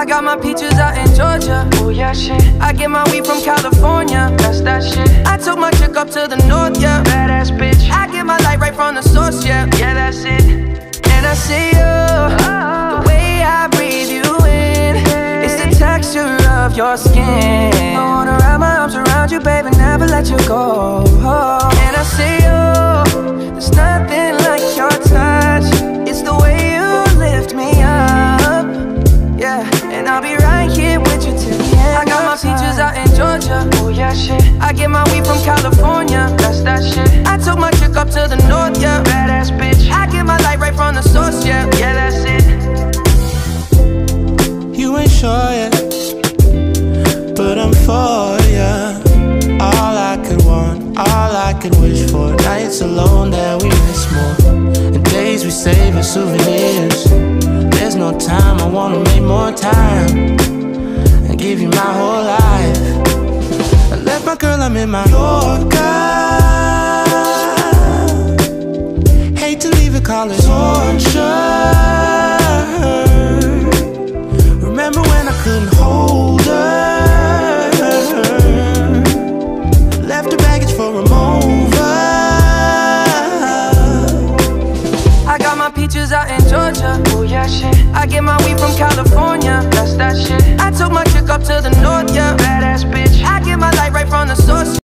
I got my peaches out in Georgia. Oh yeah, shit. I get my weed from California. That's that shit. I took my chick up to the north, yeah. Badass bitch. I get my light right from the source, yeah. Yeah, that's it. And I see you, the way I breathe you in. It's the texture of your skin. I wanna wrap my arms around you, baby, never let you go. And I see you, there's nothing like your touch. It's the way you lift me up, yeah. And I'll be right here with you till the end. I got my peaches out in Georgia. Oh yeah, shit. I get my weed from California. That's that shit. I took my chick up to the north, yeah. Badass bitch. I get my light right from the source, yeah. Yeah, that's it. You ain't sure yet, but I'm for ya. All I could want, all I could wish for. Nights alone that we miss more, and days we save as souvenirs. There's no time, I wanna make more time and give you my whole life. I left my girl, I'm in my Yorker. Hate to leave it, call it torture. Remember when I couldn't hold her? Left her baggage for a mover. I got my peaches out in Georgia. Oh yeah, shit. I get my weed from California. That's that shit. I took my chick up to the north, yeah. Badass bitch. I get my light right from the source.